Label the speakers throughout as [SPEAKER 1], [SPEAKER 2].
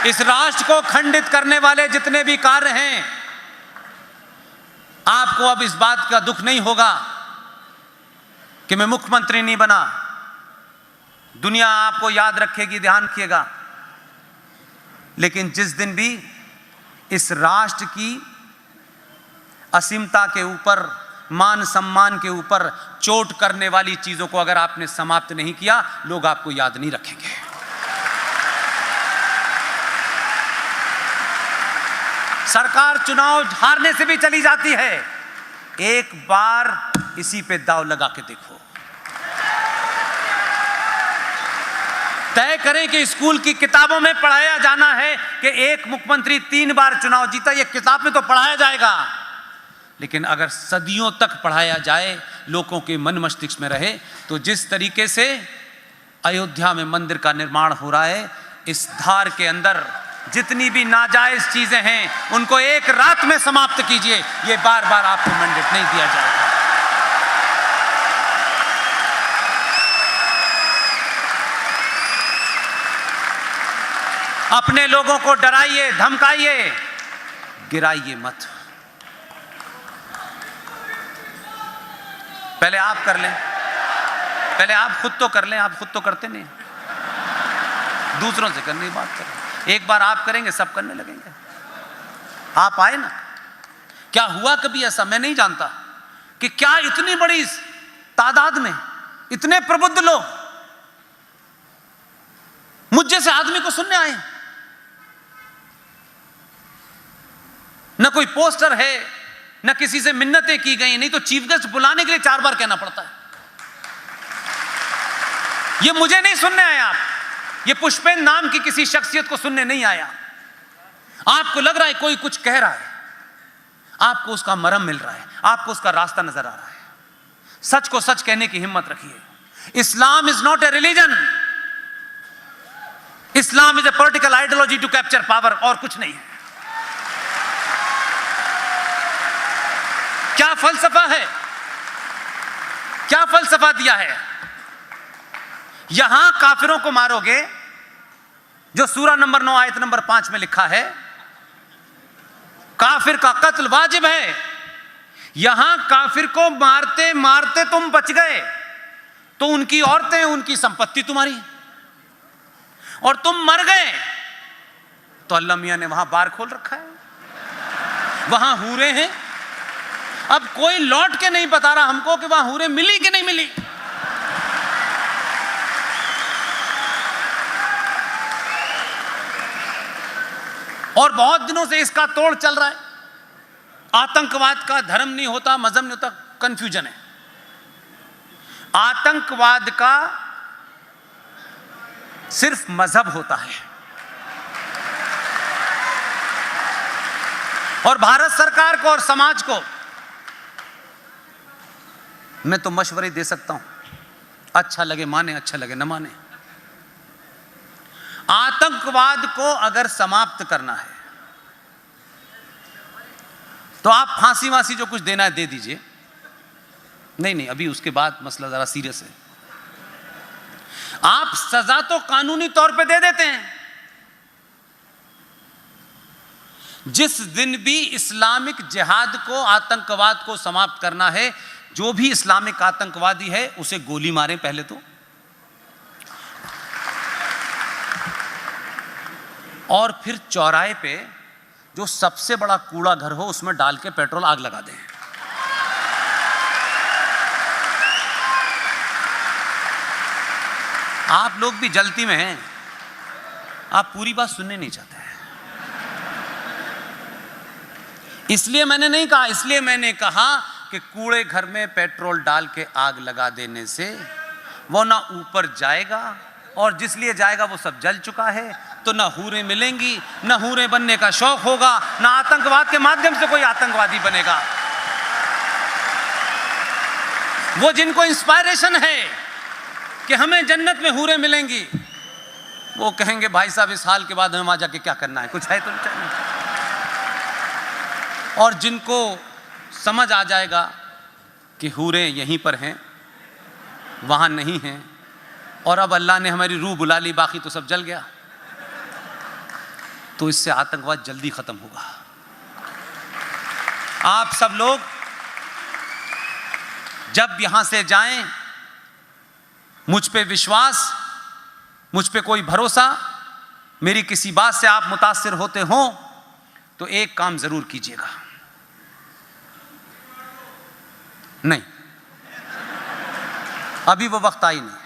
[SPEAKER 1] इस राष्ट्र को खंडित करने वाले जितने भी कार्य हैं, आपको अब इस बात का दुख नहीं होगा कि मैं मुख्यमंत्री नहीं बना। दुनिया आपको याद रखेगी, ध्यान रखिएगा। लेकिन जिस दिन भी इस राष्ट्र की असीमता के ऊपर, मान सम्मान के ऊपर चोट करने वाली चीजों को अगर आपने समाप्त नहीं किया, लोग आपको याद नहीं रखेंगे। सरकार चुनाव हारने से भी चली जाती है, एक बार इसी पे दांव लगा के देखो। तय करें कि स्कूल की किताबों में पढ़ाया जाना है कि एक मुख्यमंत्री 3 बार चुनाव जीता, ये किताब में तो पढ़ाया जाएगा, लेकिन अगर सदियों तक पढ़ाया जाए, लोगों के मन मस्तिष्क में रहे, तो जिस तरीके से अयोध्या में मंदिर का निर्माण हो रहा है, इस धार के अंदर जितनी भी नाजायज चीजें हैं उनको एक रात में समाप्त कीजिए। ये बार बार आपको मैंडेट नहीं दिया जाएगा। अपने लोगों को डराइए, धमकाइए, गिराइए मत। पहले आप कर लें, पहले आप खुद तो कर लें। आप खुद तो करते नहीं, दूसरों से करने की बात करें। एक बार आप करेंगे, सब करने लगेंगे। आप आए ना, क्या हुआ कभी ऐसा? मैं नहीं जानता कि क्या इतनी बड़ी तादाद में इतने प्रबुद्ध लोग मुझ जैसे आदमी को सुनने आए। न कोई पोस्टर है, न किसी से मिन्नतें की गई, नहीं तो चीफ गेस्ट बुलाने के लिए 4 बार कहना पड़ता है। ये मुझे नहीं सुनने आए आप, ये पुष्पेंद्र नाम की किसी शख्सियत को सुनने नहीं आया। आपको लग रहा है कोई कुछ कह रहा है, आपको उसका मरहम मिल रहा है, आपको उसका रास्ता नजर आ रहा है। सच को सच कहने की हिम्मत रखिए। Islam is not a religion, Islam is a political ideology to capture power, और कुछ नहीं है। क्या फलसफा है, क्या फलसफा दिया है? यहां काफिरों को मारोगे, जो सूरा नंबर 9 आयत नंबर 5 में लिखा है, काफिर का कत्ल वाजिब है। यहां काफिर को मारते मारते तुम बच गए, तो उनकी औरतें, उनकी संपत्ति तुम्हारी, और तुम मर गए तो अल्लाह मियां ने वहां बार खोल रखा है, वहां हूरे हैं। अब कोई लौट के नहीं बता रहा हमको कि वहां हूरे मिली कि नहीं मिली। और बहुत दिनों से इसका तोड़ चल रहा है। आतंकवाद का धर्म नहीं होता, मजहब नहीं होता, कंफ्यूजन है। आतंकवाद का सिर्फ मजहब होता है। और भारत सरकार को और समाज को मैं तो मशवरे दे सकता हूं, अच्छा लगे माने, अच्छा लगे न माने। आतंकवाद को अगर समाप्त करना है तो आप फांसी वांसी जो कुछ देना है दे दीजिए। नहीं, अभी उसके बाद मसला जरा सीरियस है। आप सजा तो कानूनी तौर पे दे देते हैं। जिस दिन भी इस्लामिक जिहाद को, आतंकवाद को समाप्त करना है, जो भी इस्लामिक आतंकवादी है उसे गोली मारें पहले तो, और फिर चौराहे पे जो सबसे बड़ा कूड़ा घर हो उसमें डाल के पेट्रोल आग लगा दें। आप लोग भी जल्दी में हैं, आप पूरी बात सुनने नहीं चाहते हैं। इसलिए मैंने नहीं कहा, इसलिए मैंने कहा कि कूड़े घर में पेट्रोल डाल के आग लगा देने से वो ना ऊपर जाएगा, और जिस लिए जाएगा वो सब जल चुका है, तो ना हूरें मिलेंगी, ना हूरें बनने का शौक होगा, ना आतंकवाद के माध्यम से कोई आतंकवादी बनेगा। वो जिनको इंस्पायरेशन है कि हमें जन्नत में हूरें मिलेंगी, वो कहेंगे भाई साहब इस हाल के बाद हमें वहां जाके क्या करना है, कुछ है तो नहीं। और जिनको समझ आ जाएगा कि हूरें यहीं पर हैं, वहां नहीं हैं, और अब अल्लाह ने हमारी रूह बुला ली, बाकी तो सब जल गया, तो इससे आतंकवाद जल्दी खत्म होगा। आप सब लोग जब यहां से जाएं, मुझ पे विश्वास, मुझ पे कोई भरोसा, मेरी किसी बात से आप मुतासिर होते हो तो एक काम जरूर कीजिएगा। नहीं, अभी वो वक्त आई नहीं।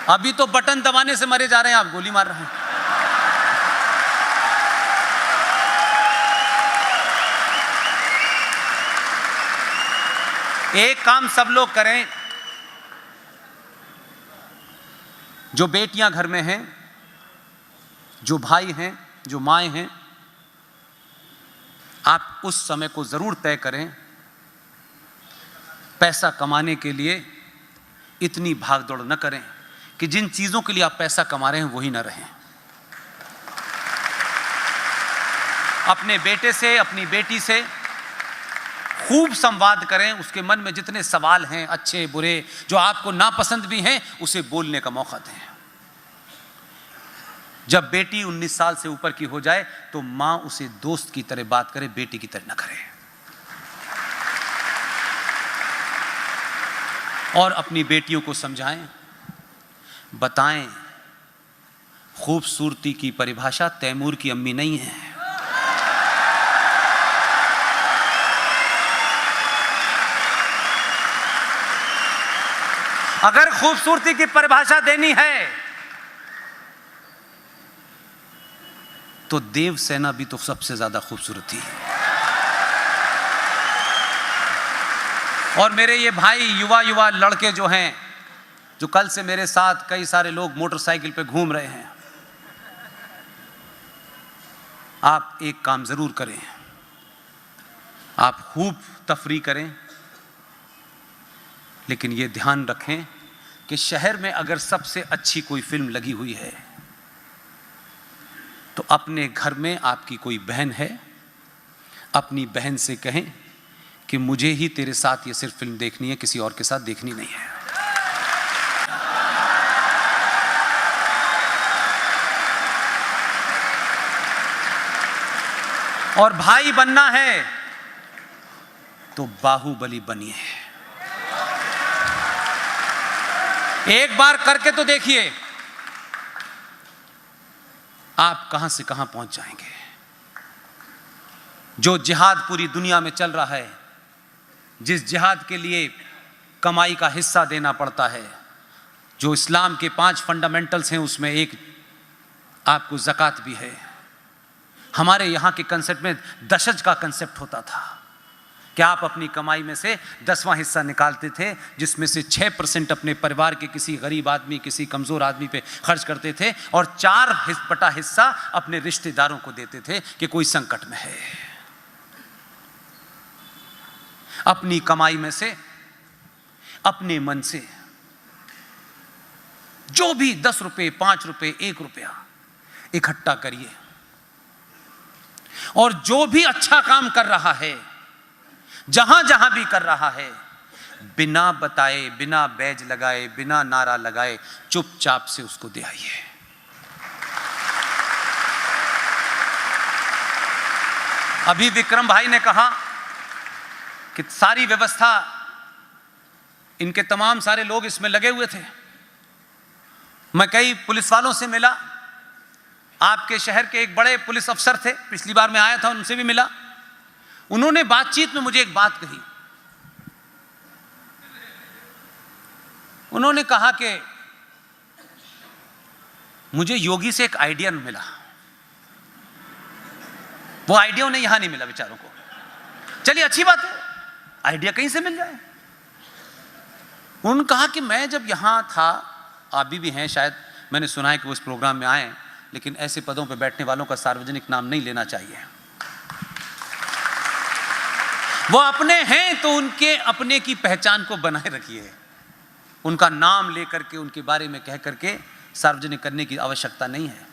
[SPEAKER 1] अभी तो बटन दबाने से मरे जा रहे हैं, आप गोली मार रहे हैं। एक काम सब लोग करें, जो बेटियां घर में हैं, जो भाई हैं, जो माएँ हैं, आप उस समय को जरूर तय करें। पैसा कमाने के लिए इतनी भागदौड़ न करें कि जिन चीजों के लिए आप पैसा कमा रहे हैं वही न रहें। अपने बेटे से, अपनी बेटी से खूब संवाद करें। उसके मन में जितने सवाल हैं, अच्छे बुरे, जो आपको नापसंद भी हैं, उसे बोलने का मौका दें। जब बेटी 19 साल से ऊपर की हो जाए तो मां उसे दोस्त की तरह बात करे, बेटी की तरह न करे। और अपनी बेटियों को समझाएं, बताएं, खूबसूरती की परिभाषा तैमूर की अम्मी नहीं है। अगर खूबसूरती की परिभाषा देनी है तो देवसेना भी तो सबसे ज्यादा खूबसूरत थी। और मेरे ये भाई युवा लड़के जो हैं, जो कल से मेरे साथ कई सारे लोग मोटरसाइकिल पे घूम रहे हैं, आप एक काम जरूर करें, आप खूब तफरी करें, लेकिन ये ध्यान रखें कि शहर में अगर सबसे अच्छी कोई फिल्म लगी हुई है तो अपने घर में आपकी कोई बहन है, अपनी बहन से कहें कि मुझे ही तेरे साथ ये सिर्फ फिल्म देखनी है, किसी और के साथ देखनी नहीं है। और भाई बनना है तो बाहुबली बनिए। एक बार करके तो देखिए आप कहां से कहां पहुंच जाएंगे। जो जिहाद पूरी दुनिया में चल रहा है, जिस जिहाद के लिए कमाई का हिस्सा देना पड़ता है, जो इस्लाम के 5 फंडामेंटल्स हैं, उसमें एक आपको ज़कात भी है। हमारे यहाँ के कंसेप्ट में दशज का कंसेप्ट होता था कि आप अपनी कमाई में से 10वां हिस्सा निकालते थे, जिसमें से 6% अपने परिवार के किसी गरीब आदमी, किसी कमज़ोर आदमी पे खर्च करते थे, और 4 हिस्सा अपने रिश्तेदारों को देते थे कि कोई संकट में है। अपनी कमाई में से, अपने मन से जो भी 10 रुपए, 5 रुपए, 1 रुपया इकट्ठा करिए, और जो भी अच्छा काम कर रहा है, जहां जहां भी कर रहा है, बिना बताए, बिना बैज लगाए, बिना नारा लगाए, चुपचाप से उसको दे आइए। अभी विक्रम भाई ने कहा कि सारी व्यवस्था, इनके तमाम सारे लोग इसमें लगे हुए थे। मैं कई पुलिस वालों से मिला, आपके शहर के एक बड़े पुलिस अफसर थे, पिछली बार मैं आया था, उनसे भी मिला। उन्होंने बातचीत में मुझे एक बात कही। उन्होंने कहा कि मुझे योगी से एक आइडिया मिला। वो आइडिया उन्हें यहां नहीं मिला बेचारों को। चलिए अच्छी बात है, आइडिया कहीं से मिल जाए। उन्होंने कहा कि मैं जब यहां था, आप भी हैं शायद, मैंने सुना है कि वो इस प्रोग्राम में आए, लेकिन ऐसे पदों पर बैठने वालों का सार्वजनिक नाम नहीं लेना चाहिए। वो अपने हैं तो उनके अपने की पहचान को बनाए रखिए। उनका नाम लेकर के, उनके बारे में कह करके सार्वजनिक करने की आवश्यकता नहीं है।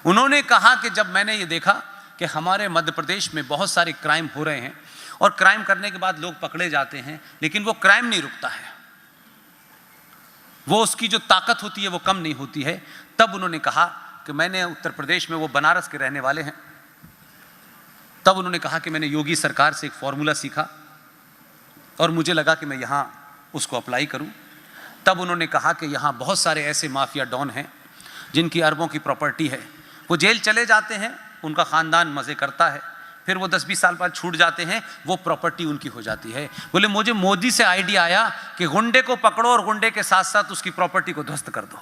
[SPEAKER 1] उन्होंने कहा कि जब मैंने ये देखा कि हमारे मध्य प्रदेश में बहुत सारे क्राइम हो रहे हैं, और क्राइम करने के बाद लोग पकड़े जाते हैं, लेकिन वो क्राइम नहीं रुकता है, वो उसकी जो ताकत होती है वो कम नहीं होती है, तब उन्होंने कहा कि मैंने उत्तर प्रदेश में, वो बनारस के रहने वाले हैं, तब उन्होंने कहा कि मैंने योगी सरकार से एक फॉर्मूला सीखा और मुझे लगा कि मैं यहाँ उसको अप्लाई करूँ। तब उन्होंने कहा कि यहाँ बहुत सारे ऐसे माफिया डॉन हैं जिनकी अरबों की प्रॉपर्टी है, वो जेल चले जाते हैं, उनका ख़ानदान मज़े करता है, फिर वो 10-20 साल बाद छूट जाते हैं, वो प्रॉपर्टी उनकी हो जाती है। बोले मुझे मोदी से आइडिया आया कि गुंडे को पकड़ो और गुंडे के साथ साथ उसकी प्रॉपर्टी को ध्वस्त कर दो।